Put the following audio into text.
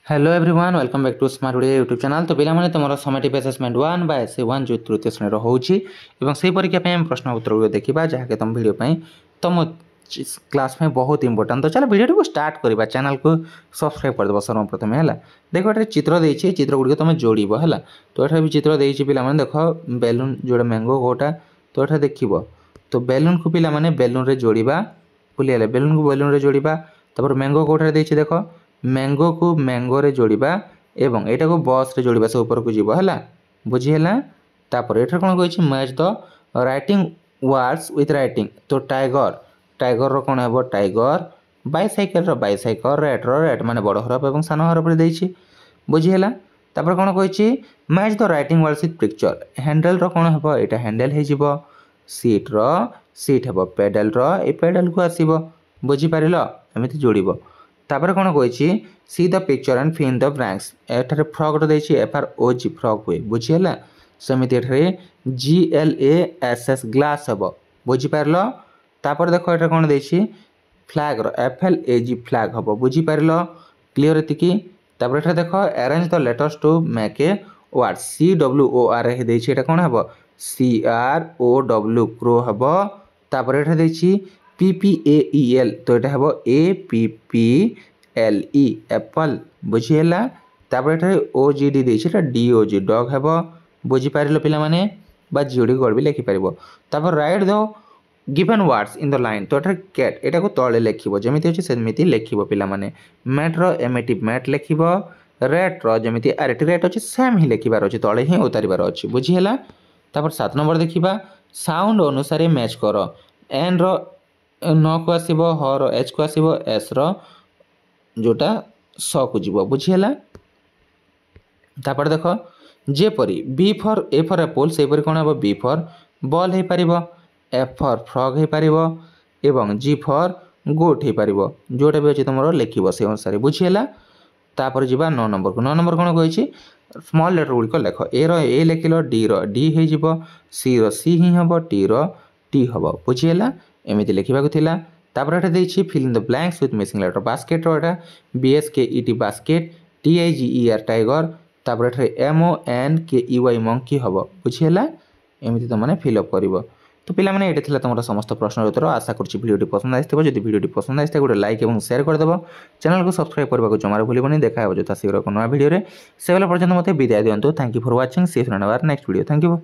Hello everyone welcome back to smart Odia YouTube channel. तो पे तुम समय टीप आसेसमेंट 1/1 जो तृतीय श्रेणी होगी परीक्षा पे प्रश्न उत्तर देखा जहाँकि तुम भिडियो तुम क्लास में बहुत इंपोर्टां। तो चलो वीडियो को स्टार्ट करवा चैनल को सब्सक्राइब करदेव सर्वप्रथम है। देख ये चित्र देती चित्र गुड़िक तुम जोड़ है। तो ये भी चित्र देती पे देख बेलून जोड़े मैंगो कोटा। तो ये देख तो बेलून को पे बेलून जोड़ा भूलिए बेलून को बेलून जोड़ा तापर मैंगो कोटा देखिए देख मैंगो को मैंगो रे जोड़िबा एवं एटा को बस रे जोड़िबा से ऊपर को जीव है बुझीगला। तापर एठार कौन कही match the writing words with writing. तो टाइगर टाइगर रो कौन है tiger bicycle bicycle rate rate माने बड़ हरफ और सान हरफ देछि बुझीगला। तापर कौन कही match the writing words with picture. Handle रो कौन है एटा हैंडल हे जीवो सीट रो सीट है पेडल रो ए पेडल को आसीबो बुझी पारिलो एमिति जोड़िबो। तापर कौन कही see the picture and fill the blanks. एठारे फ्रॉग रो देछि FROG फ्रॉग हुए बुझीगला। सेमिति एठारे GLASS ग्लास हेबो बुझी पारलो। तापर देखो एटा कौन देछि फ्लैग रो FLAG फ्लैग हेबो बुझी पारलो क्लियर एतिकी। तापर एठा देखो arrange the letters to make a word CWOR हे देछि एटा कौन हेबो CROW क्रो हेबो। तापर एठा देछि PPAEL तो एटा हेबो APPLE एप्पल बुझीगला। तापर एठारे OGD देछि एटा DOG डॉग हेबो बुझी पारिलो पिला माने बा जोड़ी गड़ भी लिखि पारिबो। तापर right the given words in the line. तो एठारे कैट एटा को तळे लिखिबो जेमिति होछि सेमिति लिखिबो पिला माने। मैट रो एमेटिव मैट लिखिबो रेट रो जेमिति आरटी रेट होछि सेम ही लिखिबार होछि तळे ही उतारिबार होछि बुझीगला। तापर 7 नंबर देखिबा साउंड अनुसार मैच करो। एन रो न को आसीबो ह रो एच को आसीबो एस रो जोटा स को जीव बुझीगला। तापर देख जेपरी B for A for apple से कौन हम बी फॉर बॉल हो पार एफ फॉर फ्रॉग हो पार एवं जी फॉर गोट हो पार जोटा भी अच्छे तुम लिख से अनुसार बुझीगला। तापर जीवा 9 नंबर को 9 नंबर कौन कही स्मॉल लेटर गुड़िक लिख ए रो ए लिखिल डी रो डी हो सी रो सी ही हम टी रो टी हम बुझीगला एमती लिखा। तापर एटा देछि fill in the blanks with missing letter basket रो एटा BSKET बास्केट TIGER टाइगर। तापर एटा MONKEY मंकी हम बुझीगला एमती तुम मैंने फिलअप कर। तो पिला माने एटा थिला तुम समस्त प्रश्न उत्तर आशा करुच्ची भिडियोटी पसंद आइथिबो। जदि भिडियोटी पसंद आइथे गोटे लाइक और शेयर करदेव चैनल को सब्सक्राइब करने को जमार भूलबनी। देखा हो यथा शीघ्र नया भिडियो से पर्यटन मत विदाय दिंतु। Thank you for watching see you next video. Thank you.